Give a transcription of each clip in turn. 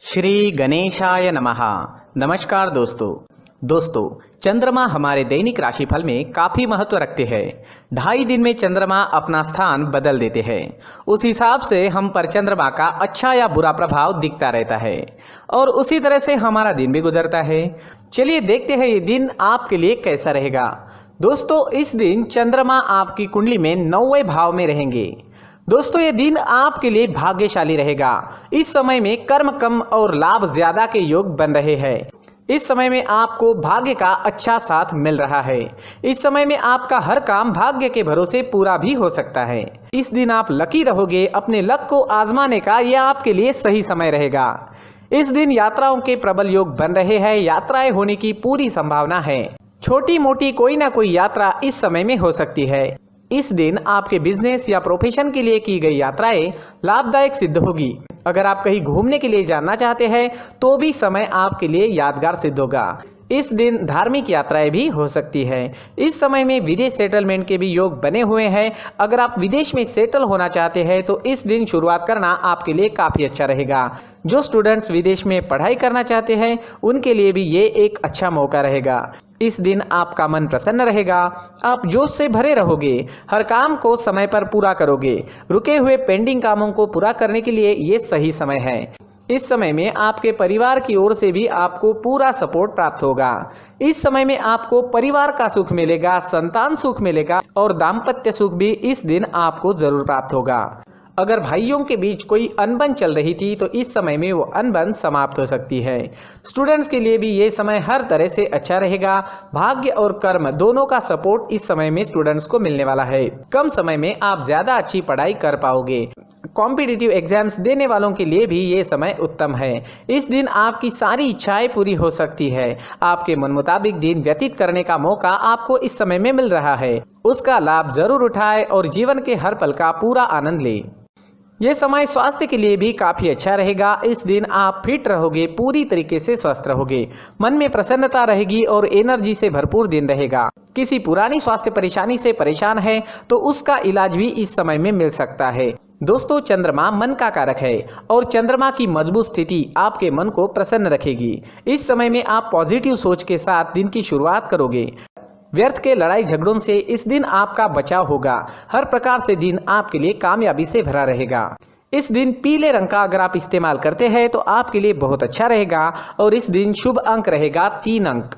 श्री गणेशाय नमः। नमस्कार दोस्तों चंद्रमा हमारे दैनिक राशिफल में काफी महत्व रखते हैं। 2.5 दिन में चंद्रमा अपना स्थान बदल देते हैं। उस हिसाब से हम पर चंद्रमा का अच्छा या बुरा प्रभाव दिखता रहता है और उसी तरह से हमारा दिन भी गुजरता है। चलिए देखते हैं ये दिन आपके लिए कैसा रहेगा। दोस्तों, इस दिन चंद्रमा आपकी कुंडली में 9वें भाव में रहेंगे। दोस्तों, ये दिन आपके लिए भाग्यशाली रहेगा। इस समय में कर्म कम और लाभ ज्यादा के योग बन रहे हैं। इस समय में आपको भाग्य का अच्छा साथ मिल रहा है। इस समय में आपका हर काम भाग्य के भरोसे पूरा भी हो सकता है। इस दिन आप लकी रहोगे। अपने लक को आजमाने का यह आपके लिए सही समय रहेगा। इस दिन यात्राओं के प्रबल योग बन रहे हैं। यात्राएं होने की पूरी संभावना है। छोटी मोटी कोई ना कोई यात्रा इस समय में हो सकती है। इस दिन आपके बिजनेस या प्रोफेशन के लिए की गई यात्राएं लाभदायक सिद्ध होगी। अगर आप कहीं घूमने के लिए जाना चाहते हैं तो भी समय आपके लिए यादगार सिद्ध होगा। इस दिन धार्मिक यात्राएं भी हो सकती है। इस समय में विदेश सेटलमेंट के भी योग बने हुए हैं। अगर आप विदेश में सेटल होना चाहते हैं तो इस दिन शुरुआत करना आपके लिए काफ़ी अच्छा रहेगा। जो स्टूडेंट्स विदेश में पढ़ाई करना चाहते हैं उनके लिए भी ये एक अच्छा मौका रहेगा। इस दिन आपका मन प्रसन्न रहेगा। आप जोश से भरे रहोगे। हर काम को समय पर पूरा करोगे। रुके हुए पेंडिंग कामों को पूरा करने के लिए ये सही समय है। इस समय में आपके परिवार की ओर से भी आपको पूरा सपोर्ट प्राप्त होगा। इस समय में आपको परिवार का सुख मिलेगा, संतान सुख मिलेगा और दाम्पत्य सुख भी इस दिन आपको जरूर प्राप्त होगा। अगर भाइयों के बीच कोई अनबन चल रही थी तो इस समय में वो अनबन समाप्त हो सकती है। स्टूडेंट्स के लिए भी ये समय हर तरह से अच्छा रहेगा। भाग्य और कर्म दोनों का सपोर्ट इस समय में स्टूडेंट्स को मिलने वाला है। कम समय में आप ज्यादा अच्छी पढ़ाई कर पाओगे। कॉम्पिटिटिव एग्जाम्स देने वालों के लिए भी ये समय उत्तम है। इस दिन आपकी सारी इच्छाएं पूरी हो सकती है। आपके मन मुताबिक दिन व्यतीत करने का मौका आपको इस समय में मिल रहा है। उसका लाभ जरूर उठाएं और जीवन के हर पल का पूरा आनंद लें। ये समय स्वास्थ्य के लिए भी काफी अच्छा रहेगा। इस दिन आप फिट रहोगे, पूरी तरीके से स्वस्थ रहोगे। मन में प्रसन्नता रहेगी और एनर्जी से भरपूर दिन रहेगा। किसी पुरानी स्वास्थ्य परेशानी से परेशान है तो उसका इलाज भी इस समय में मिल सकता है। दोस्तों, चंद्रमा मन का कारक है और चंद्रमा की मजबूत स्थिति आपके मन को प्रसन्न रखेगी। इस समय में आप पॉजिटिव सोच के साथ दिन की शुरुआत करोगे। व्यर्थ के लड़ाई झगड़ों से इस दिन आपका बचाव होगा। हर प्रकार से दिन आपके लिए कामयाबी से भरा रहेगा। इस दिन पीले रंग का अगर आप इस्तेमाल करते हैं तो आपके लिए बहुत अच्छा रहेगा और इस दिन शुभ अंक रहेगा 3 अंक।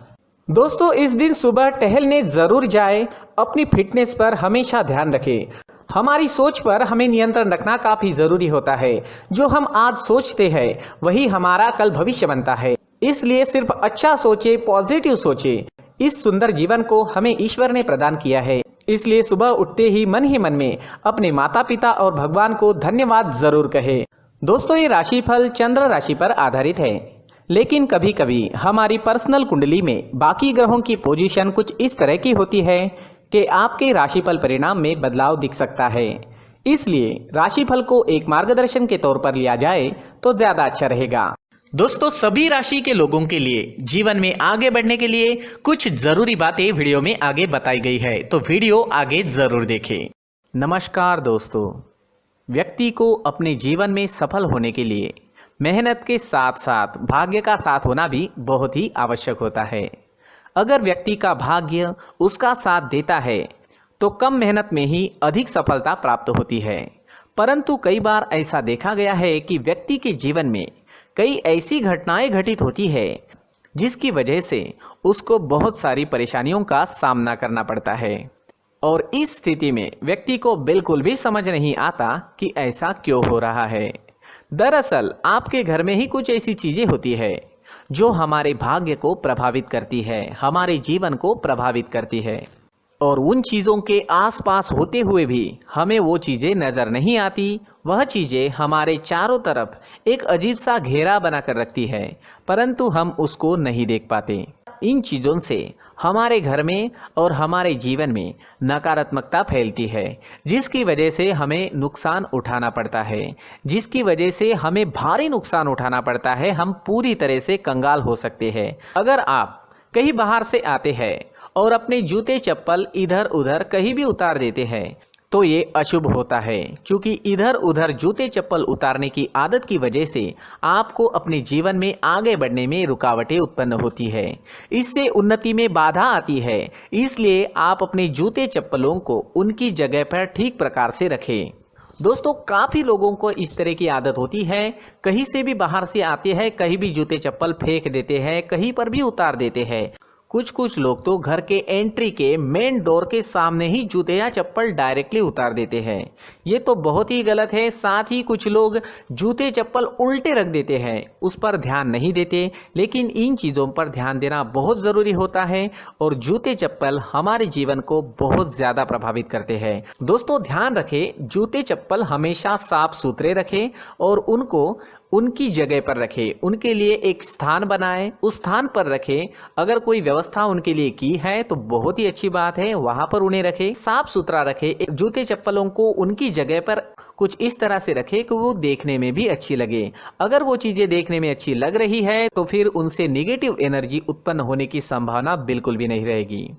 दोस्तों, इस दिन सुबह टहलने जरूर जाए। अपनी फिटनेस पर हमेशा ध्यान रखें। हमारी सोच पर हमें नियंत्रण रखना काफी जरूरी होता है। जो हम आज सोचते हैं वही हमारा कल भविष्य बनता है। इसलिए सिर्फ अच्छा सोचे, पॉजिटिव सोचे। इस सुंदर जीवन को हमें ईश्वर ने प्रदान किया है। इसलिए सुबह उठते ही मन में अपने माता पिता और भगवान को धन्यवाद जरूर कहे। दोस्तों, ये राशिफल चंद्र राशि पर आधारित है, लेकिन कभी कभी हमारी पर्सनल कुंडली में बाकी ग्रहों की पोजीशन कुछ इस तरह की होती है कि आपके राशिफल परिणाम में बदलाव दिख सकता है। इसलिए राशिफल को एक मार्गदर्शन के तौर पर लिया जाए तो ज्यादा अच्छा रहेगा। दोस्तों, सभी राशि के लोगों के लिए जीवन में आगे बढ़ने के लिए कुछ जरूरी बातें वीडियो में आगे बताई गई है, तो वीडियो आगे जरूर देखें। नमस्कार दोस्तों, व्यक्ति को अपने जीवन में सफल होने के लिए मेहनत के साथ साथ भाग्य का साथ होना भी बहुत ही आवश्यक होता है। अगर व्यक्ति का भाग्य उसका साथ देता है तो कम मेहनत में ही अधिक सफलता प्राप्त होती है। परंतु कई बार ऐसा देखा गया है कि व्यक्ति के जीवन में कई ऐसी घटनाएं घटित होती है जिसकी वजह से उसको बहुत सारी परेशानियों का सामना करना पड़ता है और इस स्थिति में व्यक्ति को बिल्कुल भी समझ नहीं आता कि ऐसा क्यों हो रहा है। दरअसल आपके घर में ही कुछ ऐसी चीजें होती है जो हमारे भाग्य को प्रभावित करती है, हमारे जीवन को प्रभावित करती है और उन चीज़ों के आसपास होते हुए भी हमें वो चीज़ें नज़र नहीं आती। वह चीज़ें हमारे चारों तरफ एक अजीब सा घेरा बनाकर रखती है, परंतु हम उसको नहीं देख पाते। इन चीज़ों से हमारे घर में और हमारे जीवन में नकारात्मकता फैलती है, जिसकी वजह से हमें नुकसान उठाना पड़ता है, जिसकी वजह से हमें भारी नुकसान उठाना पड़ता है। हम पूरी तरह से कंगाल हो सकते हैं। अगर आप कहीं बाहर से आते हैं और अपने जूते चप्पल इधर उधर कहीं भी उतार देते हैं तो ये अशुभ होता है, क्योंकि इधर उधर जूते चप्पल उतारने की आदत की वजह से आपको अपने जीवन में आगे बढ़ने में रुकावटें उत्पन्न होती है। इससे उन्नति में बाधा आती है। इसलिए आप अपने जूते चप्पलों को उनकी जगह पर ठीक प्रकार से रखें। दोस्तों, काफ़ी लोगों को इस तरह की आदत होती है, कहीं से भी बाहर से आते हैं, कहीं भी जूते चप्पल फेंक देते हैं, कहीं पर भी उतार देते हैं। कुछ लोग तो घर के एंट्री के मेन डोर के सामने ही जूते या चप्पल डायरेक्टली उतार देते हैं। ये तो बहुत ही गलत है। साथ ही कुछ लोग जूते चप्पल उल्टे रख देते हैं, उस पर ध्यान नहीं देते। लेकिन इन चीज़ों पर ध्यान देना बहुत ज़रूरी होता है और जूते चप्पल हमारे जीवन को बहुत ज़्यादा प्रभावित करते हैं। दोस्तों, ध्यान रखें, जूते चप्पल हमेशा साफ सुथरे रखें और उनको उनकी जगह पर रखें। उनके लिए एक स्थान बनाएं, उस स्थान पर रखें। अगर कोई व्यवस्था उनके लिए की है तो बहुत ही अच्छी बात है, वहां पर उन्हें रखें, साफ सुथरा रखें। जूते चप्पलों को उनकी जगह पर कुछ इस तरह से रखें कि वो देखने में भी अच्छी लगे। अगर वो चीजें देखने में अच्छी लग रही है तो फिर उनसे निगेटिव एनर्जी उत्पन्न होने की संभावना बिल्कुल भी नहीं रहेगी।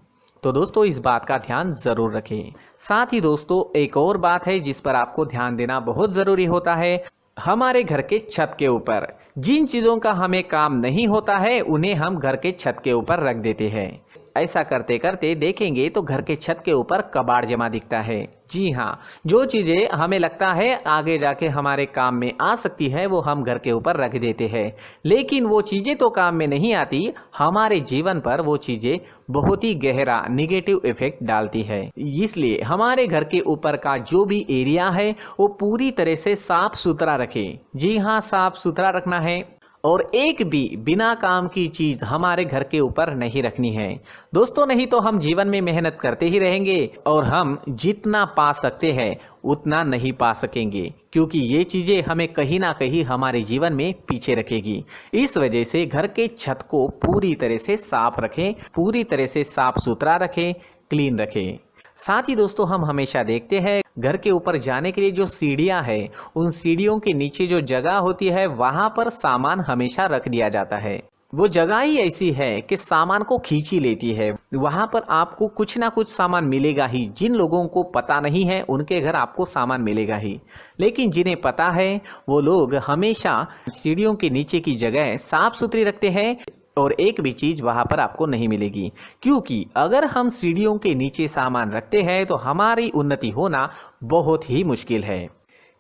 तो दोस्तों, इस बात का ध्यान जरूर रखें। साथ ही दोस्तों, एक और बात है जिस पर आपको ध्यान देना बहुत जरूरी होता है। हमारे घर के छत के ऊपर जिन चीज़ों का हमें काम नहीं होता है उन्हें हम घर के छत के ऊपर रख देते हैं। ऐसा करते करते देखेंगे तो घर के छत के ऊपर कबाड़ जमा दिखता है। जी हाँ, जो चीज़ें हमें लगता है आगे जाके हमारे काम में आ सकती है वो हम घर के ऊपर रख देते हैं, लेकिन वो चीज़ें तो काम में नहीं आती, हमारे जीवन पर वो चीज़ें बहुत ही गहरा निगेटिव इफेक्ट डालती है। इसलिए हमारे घर के ऊपर का जो भी एरिया है वो पूरी तरह से साफ सुथरा रखें। जी हाँ, साफ सुथरा रखना है और एक भी बिना काम की चीज हमारे घर के ऊपर नहीं रखनी है। दोस्तों, नहीं तो हम जीवन में मेहनत करते ही रहेंगे और हम जितना पा सकते हैं उतना नहीं पा सकेंगे, क्योंकि ये चीजें हमें कहीं ना कहीं हमारे जीवन में पीछे रखेगी। इस वजह से घर के छत को पूरी तरह से साफ रखें, पूरी तरह से साफ सुथरा रखें, क्लीन रखें। साथ ही दोस्तों, हम हमेशा देखते हैं घर के ऊपर जाने के लिए जो सीढ़ियां हैं, उन सीढ़ियों के नीचे जो जगह होती है वहां पर सामान हमेशा रख दिया जाता है। वो जगह ही ऐसी है कि सामान को खींच ही लेती है। वहां पर आपको कुछ ना कुछ सामान मिलेगा ही। जिन लोगों को पता नहीं है उनके घर आपको सामान मिलेगा ही, लेकिन जिन्हें पता है वो लोग हमेशा सीढ़ियों के नीचे की जगह साफ सुथरी रखते हैं और एक भी चीज वहां पर आपको नहीं मिलेगी। क्योंकि अगर हम सीढ़ियों के नीचे सामान रखते हैं तो हमारी उन्नति होना बहुत ही मुश्किल है।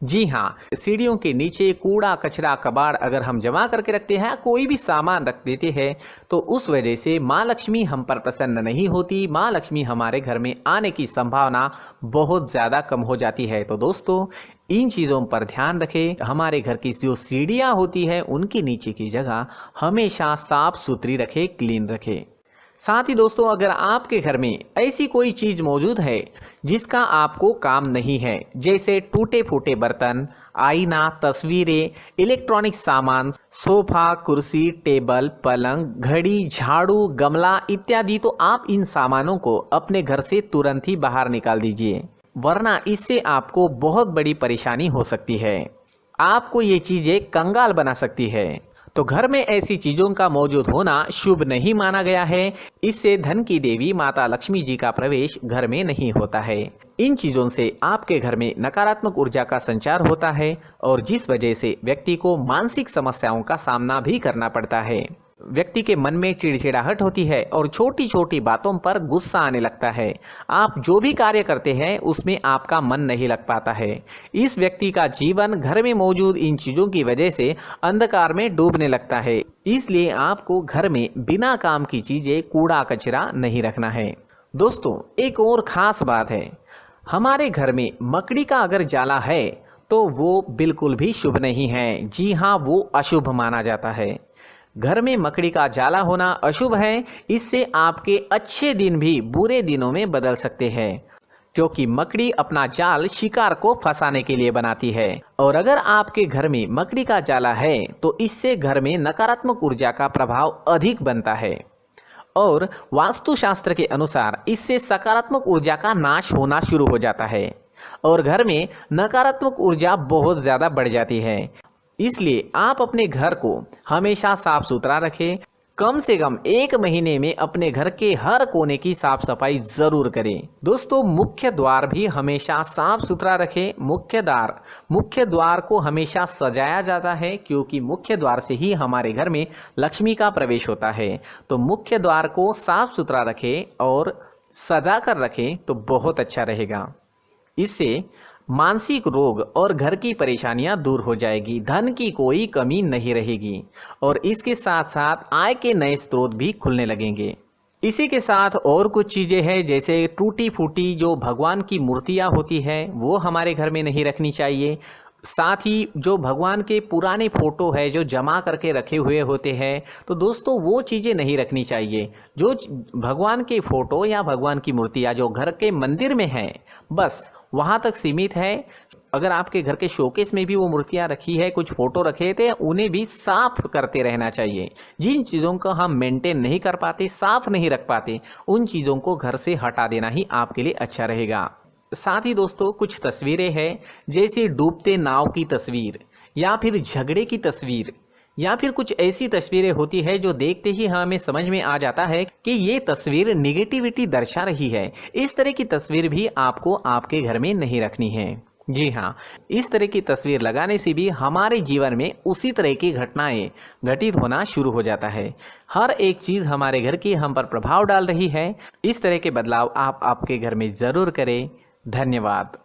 जी हाँ, सीढ़ियों के नीचे कूड़ा कचरा कबाड़ अगर हम जमा करके रखते हैं, कोई भी सामान रख देते हैं, तो उस वजह से माँ लक्ष्मी हम पर प्रसन्न नहीं होती। माँ लक्ष्मी हमारे घर में आने की संभावना बहुत ज़्यादा कम हो जाती है। तो दोस्तों, इन चीज़ों पर ध्यान रखें। हमारे घर की जो सीढ़ियाँ होती है उनके नीचे की जगह हमेशा साफ सुथरी रखें, क्लीन रखें। साथ ही दोस्तों, अगर आपके घर में ऐसी कोई चीज मौजूद है जिसका आपको काम नहीं है, जैसे टूटे फूटे बर्तन, आईना, तस्वीरें, इलेक्ट्रॉनिक सामान, सोफा, कुर्सी, टेबल, पलंग, घड़ी, झाड़ू, गमला इत्यादि, तो आप इन सामानों को अपने घर से तुरंत ही बाहर निकाल दीजिए, वरना इससे आपको बहुत बड़ी परेशानी हो सकती है। आपको ये चीजें कंगाल बना सकती है। तो घर में ऐसी चीजों का मौजूद होना शुभ नहीं माना गया है। इससे धन की देवी माता लक्ष्मी जी का प्रवेश घर में नहीं होता है। इन चीजों से आपके घर में नकारात्मक ऊर्जा का संचार होता है और जिस वजह से व्यक्ति को मानसिक समस्याओं का सामना भी करना पड़ता है। व्यक्ति के मन में चिड़चिड़ाहट होती है और छोटी छोटी बातों पर गुस्सा आने लगता है। आप जो भी कार्य करते हैं उसमें आपका मन नहीं लग पाता है। इस व्यक्ति का जीवन घर में मौजूद इन चीजों की वजह से अंधकार में डूबने लगता है। इसलिए आपको घर में बिना काम की चीजें, कूड़ा कचरा नहीं रखना है। दोस्तों, एक और खास बात है, हमारे घर में मकड़ी का अगर जाला है तो वो बिल्कुल भी शुभ नहीं है। जी हाँ, वो अशुभ माना जाता है। घर में मकड़ी का जाला होना अशुभ है। इससे आपके अच्छे दिन भी बुरे दिनों में बदल सकते हैं, क्योंकि मकड़ी अपना जाल शिकार को फंसाने के लिए बनाती है। और अगर आपके घर में मकड़ी का जाला है तो इससे घर में नकारात्मक ऊर्जा का प्रभाव अधिक बनता है और वास्तुशास्त्र के अनुसार इससे सकारात्मक ऊर्जा का नाश होना शुरू हो जाता है और घर में नकारात्मक ऊर्जा बहुत ज़्यादा बढ़ जाती है। इसलिए आप अपने घर को हमेशा साफ सुथरा रखें, कम से कम 1 महीने में अपने घर के हर कोने की साफ सफाई जरूर करें। दोस्तों, मुख्य द्वार भी हमेशा साफ सुथरा रखें। मुख्य द्वार को हमेशा सजाया जाता है, क्योंकि मुख्य द्वार से ही हमारे घर में लक्ष्मी का प्रवेश होता है। तो मुख्य द्वार को साफ सुथरा रखें और सजा कर रखें तो बहुत अच्छा रहेगा। इससे मानसिक रोग और घर की परेशानियां दूर हो जाएगी, धन की कोई कमी नहीं रहेगी और इसके साथ साथ आय के नए स्रोत भी खुलने लगेंगे। इसी के साथ और कुछ चीज़ें हैं, जैसे टूटी फूटी जो भगवान की मूर्तियां होती है वो हमारे घर में नहीं रखनी चाहिए। साथ ही जो भगवान के पुराने फोटो है जो जमा करके रखे हुए होते हैं, तो दोस्तों वो चीज़ें नहीं रखनी चाहिए। जो भगवान के फोटो या भगवान की मूर्तियाँ जो घर के मंदिर में हैं, बस वहाँ तक सीमित है। अगर आपके घर के शोकेस में भी वो मूर्तियाँ रखी है, कुछ फोटो रखे थे, उन्हें भी साफ करते रहना चाहिए। जिन चीज़ों को हम मेंटेन नहीं कर पाते, साफ नहीं रख पाते, उन चीज़ों को घर से हटा देना ही आपके लिए अच्छा रहेगा। साथ ही दोस्तों, कुछ तस्वीरें हैं, जैसे डूबते नाव की तस्वीर या फिर झगड़े की तस्वीर या फिर कुछ ऐसी तस्वीरें होती है जो देखते ही हमें समझ में आ जाता है कि ये तस्वीर निगेटिविटी दर्शा रही है। इस तरह की तस्वीर भी आपको आपके घर में नहीं रखनी है। जी हाँ, इस तरह की तस्वीर लगाने से भी हमारे जीवन में उसी तरह की घटनाएं घटित होना शुरू हो जाता है। हर एक चीज़ हमारे घर की हम पर प्रभाव डाल रही है। इस तरह के बदलाव आप आपके घर में ज़रूर करें। धन्यवाद।